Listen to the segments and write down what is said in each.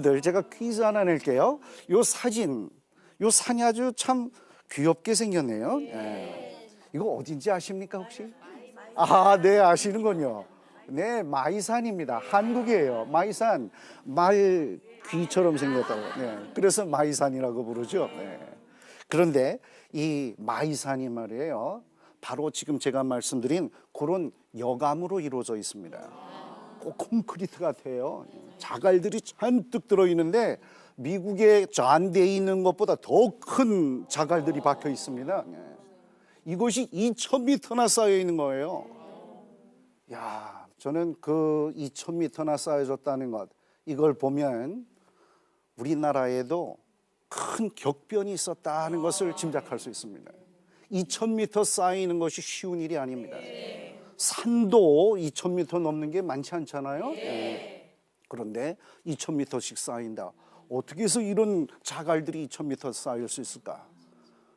여러분들 제가 퀴즈 하나 낼게요. 요 사진, 요 산이 아주 참 귀엽게 생겼네요. 예. 이거 어딘지 아십니까 혹시? 아, 네, 아시는군요. 네, 마이산입니다. 한국이에요. 마이산, 말 귀처럼 생겼다고. 네, 그래서 마이산이라고 부르죠. 네. 그런데 이 마이산이 말이에요, 바로 지금 제가 말씀드린 그런 여감으로 이루어져 있습니다. 꼭 콘크리트 같아요. 자갈들이 잔뜩 들어있는데 미국의 저 안대에 있는 것보다 더 큰 자갈들이 박혀 있습니다. 이것이 2,000m나 쌓여 있는 거예요. 야, 저는 그 2,000m나 쌓여졌다는 것, 이걸 보면 우리나라에도 큰 격변이 있었다는 것을 짐작할 수 있습니다. 2,000m 쌓이는 것이 쉬운 일이 아닙니다. 산도 2,000m 넘는 게 많지 않잖아요. 그런데 2,000m씩 쌓인다. 어떻게 해서 이런 자갈들이 2,000m 쌓일 수 있을까?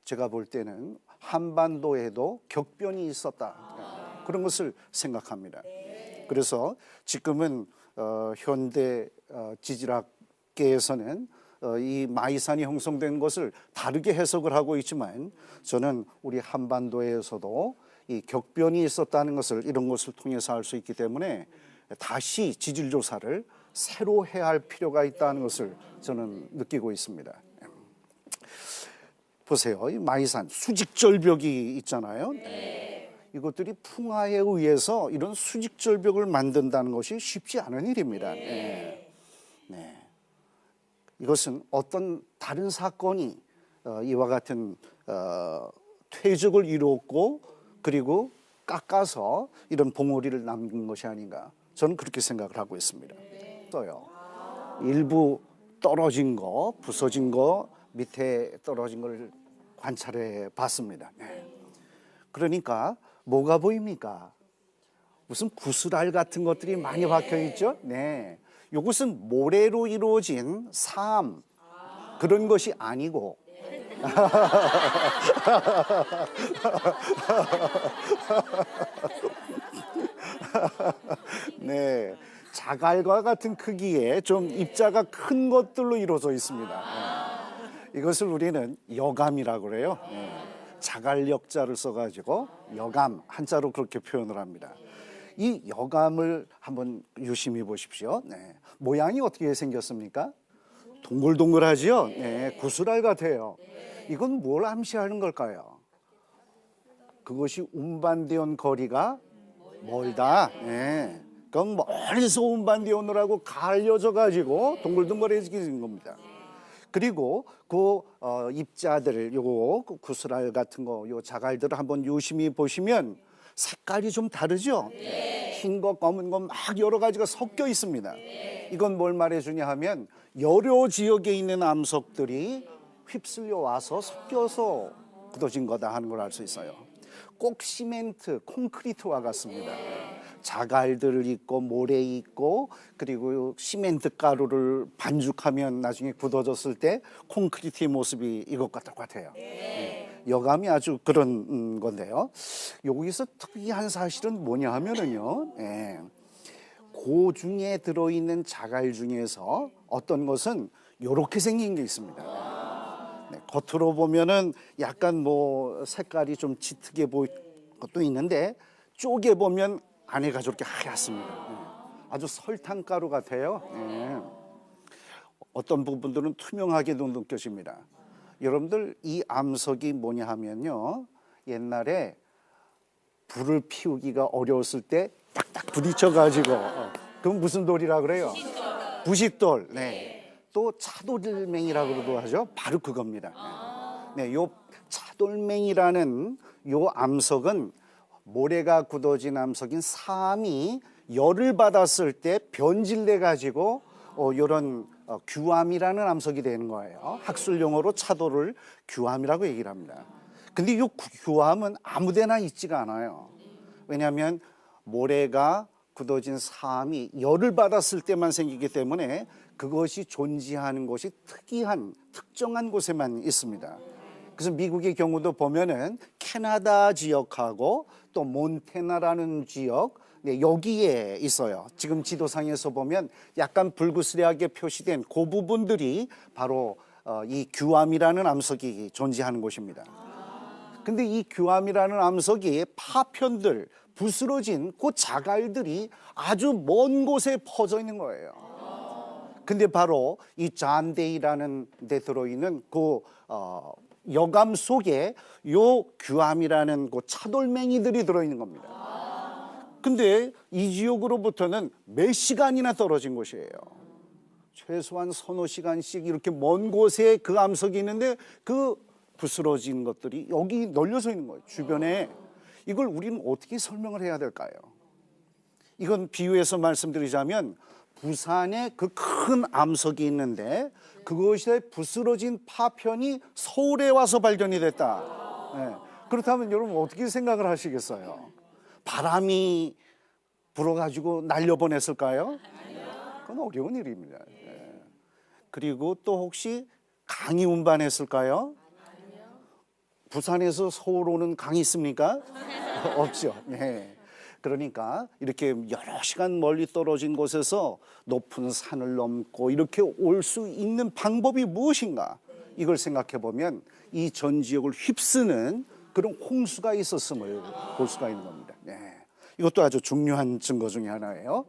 제가 볼 때는 한반도에도 격변이 있었다, 그런 것을 생각합니다. 그래서 지금은 현대 지질학계에서는 이 마이산이 형성된 것을 다르게 해석을 하고 있지만, 저는 우리 한반도에서도 이 격변이 있었다는 것을, 이런 것을 통해서 알 수 있기 때문에 다시 지질 조사를 새로 해야 할 필요가 있다는 것을 저는 느끼고 있습니다. 보세요, 이 마이산 수직절벽이 있잖아요. 이것들이 풍화에 의해서 이런 수직절벽을 만든다는 것이 쉽지 않은 일입니다. 이것은 어떤 다른 사건이 이와 같은 퇴적을 이루었고, 그리고 깎아서 이런 봉우리를 남긴 것이 아닌가, 저는 그렇게 생각을 하고 있습니다. 일부 떨어진 거, 부서진 거, 밑에 떨어진 걸 관찰해 봤습니다. 그러니까 뭐가 보입니까? 무슨 구슬알 같은 것들이 많이 박혀 있죠? 네. 이것은 모래로 이루어진 삶, 그런 것이 아니고 네, 자갈과 같은 크기의 좀 입자가 큰 것들로 이루어져 있습니다. 이것을 우리는 여감이라고 그래요. 자갈역자를 써가지고 여감, 한자로 그렇게 표현을 합니다. 이 여감을 한번 유심히 보십시오. 모양이 어떻게 생겼습니까? 동글동글하지요? 네, 구슬알 같아요. 이건 뭘 암시하는 걸까요? 그것이 운반되어 온 거리가 멀다. 그럼 멀리서 운반되어 오느라고 갈려져 가지고 동글동글해지는 겁니다. 그리고 그 입자들, 요거 구슬알 같은 거, 요 자갈들을 한번 유심히 보시면 색깔이 좀 다르죠? 흰 거, 검은 거 막 여러 가지가 섞여 있습니다. 이건 뭘 말해주냐 하면 여러 지역에 있는 암석들이 휩쓸려 와서 섞여서 굳어진 거다 하는 걸 알 수 있어요. 꼭 시멘트, 콘크리트와 같습니다. 자갈들 있고 모래 있고, 그리고 시멘트 가루를 반죽하면 나중에 굳어졌을 때 콘크리트의 모습이 이것과 똑같아요. 여감이 아주 그런 건데요. 여기서 특이한 사실은 뭐냐 하면은요, 그 중에 들어있는 자갈 중에서 어떤 것은 이렇게 생긴 게 있습니다. 겉으로 보면은 약간 뭐 색깔이 좀 짙게 보일 것도 있는데, 쪼개 보면 안에가 저렇게 하얗습니다. 아주 설탕가루 같아요. 어떤 부분들은 투명하게도 느껴집니다. 여러분들, 이 암석이 뭐냐 하면요, 옛날에 불을 피우기가 어려웠을 때 딱딱 부딪혀가지고, 그건 무슨 돌이라 그래요? 부싯돌. 또 차돌맹이라고도 하죠. 바로 그겁니다. 요 차돌맹이라는 요 암석은 모래가 굳어진 암석인 삼이 열을 받았을 때 변질돼 가지고 이런 규암이라는 암석이 되는 거예요. 학술 용어로 차돌을 규암이라고 얘기를 합니다. 근데 이 규암은 아무데나 있지가 않아요. 왜냐하면 모래가 굳어진 삼이 열을 받았을 때만 생기기 때문에 그것이 존재하는 곳이 특이한, 특정한 곳에만 있습니다. 그래서 미국의 경우도 보면은 캐나다 지역하고 또 몬태나라는 지역, 네, 여기에 있어요. 지금 지도상에서 보면 약간 불그스레하게 표시된 그 부분들이 바로 이 규암이라는 암석이 존재하는 곳입니다. 근데 이 규암이라는 암석이 파편들, 부스러진 그 자갈들이 아주 먼 곳에 퍼져 있는 거예요. 근데 바로 이 잔데이라는 데 들어있는 그 여감 속에 요 규암이라는 그 차돌맹이들이 들어있는 겁니다. 근데 이 지역으로부터는 몇 시간이나 떨어진 곳이에요. 최소한 서너 시간씩 이렇게 먼 곳에 그 암석이 있는데 그 부스러진 것들이 여기 널려져 있는 거예요. 주변에. 이걸 우리는 어떻게 설명을 해야 될까요? 이건 비유해서 말씀드리자면 부산에 그 큰 암석이 있는데 그것에 부스러진 파편이 서울에 와서 발견이 됐다. 네. 그렇다면 여러분 어떻게 생각을 하시겠어요? 바람이 불어가지고 날려보냈을까요? 그건 어려운 일입니다. 네. 그리고 또 혹시 강이 운반했을까요? 부산에서 서울 오는 강이 있습니까? 없죠. 네. 그러니까 이렇게 여러 시간 멀리 떨어진 곳에서 높은 산을 넘고 이렇게 올 수 있는 방법이 무엇인가? 이걸 생각해 보면 이 전 지역을 휩쓰는 그런 홍수가 있었음을 볼 수가 있는 겁니다. 네. 이것도 아주 중요한 증거 중에 하나예요.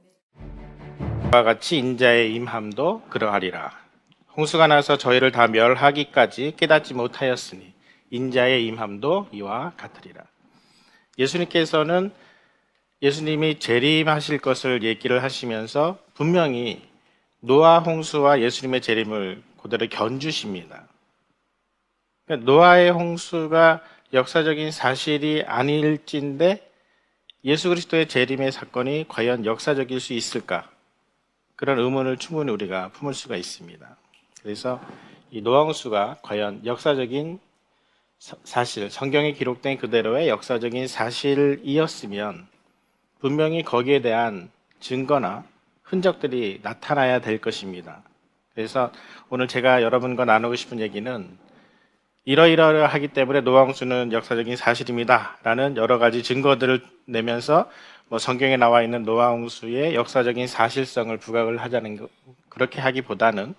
이와 같이 인자의 임함도 그러하리라. 홍수가 나서 저희를 다 멸하기까지 깨닫지 못하였으니 인자의 임함도 이와 같으리라. 예수님께서는 예수님이 재림하실 것을 얘기를 하시면서 분명히 노아 홍수와 예수님의 재림을 그대로 견주십니다. 그러니까 노아의 홍수가 역사적인 사실이 아닐진데 예수 그리스도의 재림의 사건이 과연 역사적일 수 있을까? 그런 의문을 충분히 우리가 품을 수가 있습니다. 그래서 이 노아 홍수가 과연 역사적인 사실, 성경에 기록된 그대로의 역사적인 사실이었으면 분명히 거기에 대한 증거나 흔적들이 나타나야 될 것입니다. 그래서 오늘 제가 여러분과 나누고 싶은 얘기는 이러이러하기 때문에 노아 홍수는 역사적인 사실입니다 라는 여러 가지 증거들을 내면서 성경에 나와 있는 노아 홍수의 역사적인 사실성을 부각을 하자는 것, 그렇게 하기보다는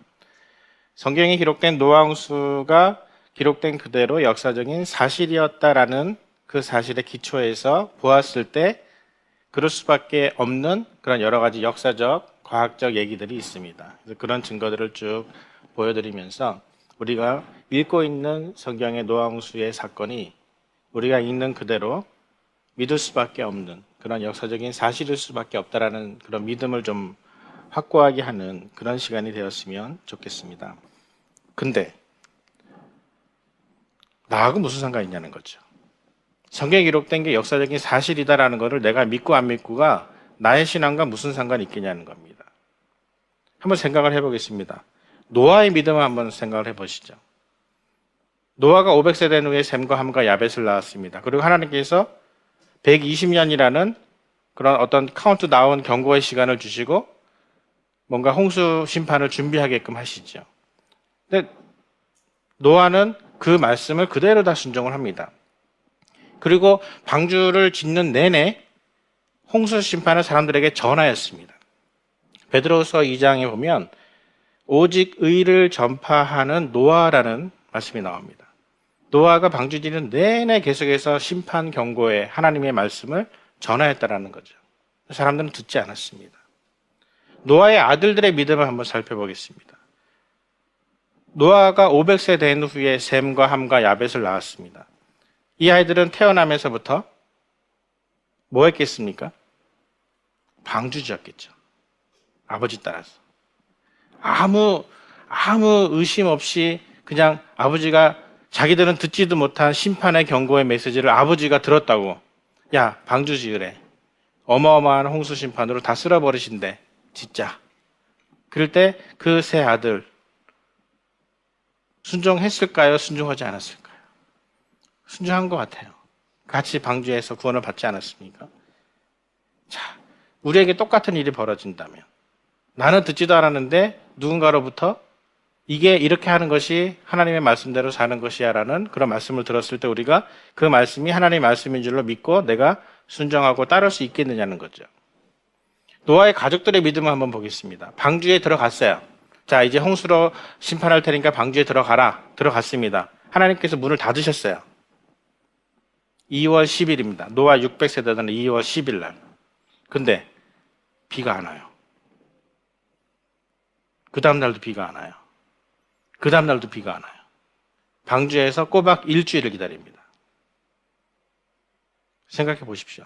성경에 기록된 노아 홍수가 기록된 그대로 역사적인 사실이었다라는 그 사실의 기초에서 보았을 때 그럴 수밖에 없는 그런 여러 가지 역사적, 과학적 얘기들이 있습니다. 그래서 그런 증거들을 쭉 보여드리면서 우리가 읽고 있는 성경의 노아 홍수의 사건이 우리가 읽는 그대로 믿을 수밖에 없는 그런 역사적인 사실일 수밖에 없다라는 그런 믿음을 좀 확고하게 하는 그런 시간이 되었으면 좋겠습니다. 근데 나하고 무슨 상관이 있냐는 거죠. 성경에 기록된 게 역사적인 사실이다라는 것을 내가 믿고 안 믿고가 나의 신앙과 무슨 상관이 있겠냐는 겁니다. 한번 생각을 해보겠습니다. 노아의 믿음을 한번 생각을 해보시죠. 노아가 500세 된 후에 셈과 함과 야벳을 낳았습니다. 그리고 하나님께서 120년이라는 그런 어떤 카운트다운 경고의 시간을 주시고 뭔가 홍수 심판을 준비하게끔 하시죠. 근데 노아는 그 말씀을 그대로 다 순종을 합니다. 그리고 방주를 짓는 내내 홍수 심판을 사람들에게 전하였습니다. 베드로서 2장에 보면 오직 의를 전파하는 노아라는 말씀이 나옵니다. 노아가 방주 짓는 내내 계속해서 심판 경고에 하나님의 말씀을 전하였다라는 거죠. 사람들은 듣지 않았습니다. 노아의 아들들의 믿음을 한번 살펴보겠습니다. 노아가 500세 된 후에 셈과 함과 야벳을 낳았습니다. 이 아이들은 태어나면서부터 뭐 했겠습니까? 방주 지었겠죠. 아버지 따라서. 아무 의심 없이 그냥 아버지가 자기들은 듣지도 못한 심판의 경고의 메시지를 아버지가 들었다고. 야, 방주 지으래. 어마어마한 홍수 심판으로 다 쓸어버리신대. 진짜. 그럴 때 그 세 아들 순종했을까요? 순종하지 않았을까요? 순종한 것 같아요. 같이 방주에서 구원을 받지 않았습니까? 자, 우리에게 똑같은 일이 벌어진다면 나는 듣지도 않았는데 누군가로부터 이게 이렇게 하는 것이 하나님의 말씀대로 사는 것이야 라는 그런 말씀을 들었을 때 우리가 그 말씀이 하나님의 말씀인 줄로 믿고 내가 순종하고 따를 수 있겠느냐는 거죠. 노아의 가족들의 믿음을 한번 보겠습니다. 방주에 들어갔어요. 자, 이제 홍수로 심판할 테니까 방주에 들어가라. 들어갔습니다. 하나님께서 문을 닫으셨어요. 2월 10일입니다. 노아 600세대는 2월 10일 날. 근데 비가 안 와요. 그 다음 날도 비가 안 와요. 그 다음 날도 비가 안 와요. 방주에서 꼬박 일주일을 기다립니다. 생각해 보십시오.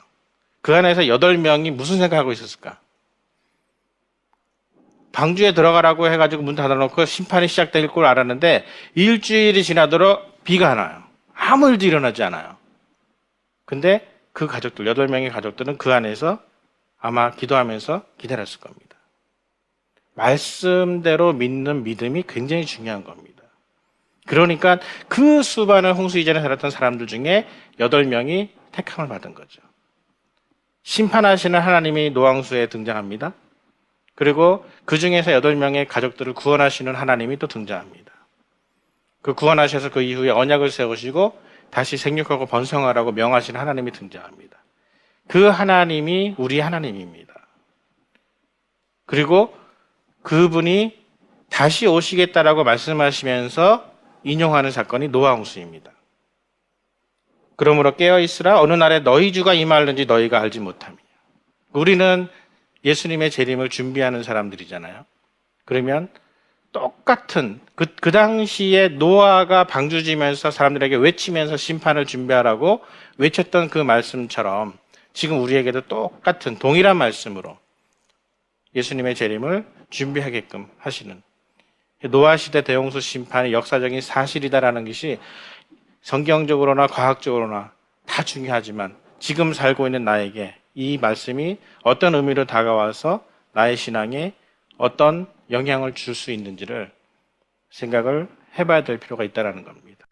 그 안에서 8명이 무슨 생각하고 있었을까? 방주에 들어가라고 해가지고 문 닫아놓고 심판이 시작될 걸 알았는데 일주일이 지나도록 비가 안 와요. 아무 일도 일어나지 않아요. 근데 그 가족들, 8명의 가족들은 그 안에서 아마 기도하면서 기다렸을 겁니다. 말씀대로 믿는 믿음이 굉장히 중요한 겁니다. 그러니까 그 수많은 홍수 이전에 살았던 사람들 중에 8명이 택함을 받은 거죠. 심판하시는 하나님이 노아홍수에 등장합니다. 그리고 그 중에서 8명의 가족들을 구원하시는 하나님이 또 등장합니다. 그 구원하셔서 그 이후에 언약을 세우시고 다시 생육하고 번성하라고 명하시는 하나님이 등장합니다. 그 하나님이 우리 하나님입니다. 그리고 그분이 다시 오시겠다라고 말씀하시면서 인용하는 사건이 노아홍수입니다. 그러므로 깨어있으라 어느 날에 너희 주가 임하는지 너희가 알지 못함이냐. 우리는 예수님의 재림을 준비하는 사람들이잖아요. 그러면 똑같은 그 당시에 노아가 방주 지면서 사람들에게 외치면서 심판을 준비하라고 외쳤던 그 말씀처럼 지금 우리에게도 똑같은 동일한 말씀으로 예수님의 재림을 준비하게끔 하시는 노아 시대 대홍수 심판이 역사적인 사실이다라는 것이 성경적으로나 과학적으로나 다 중요하지만 지금 살고 있는 나에게 이 말씀이 어떤 의미로 다가와서 나의 신앙에 어떤 영향을 줄 수 있는지를 생각을 해봐야 될 필요가 있다는 겁니다.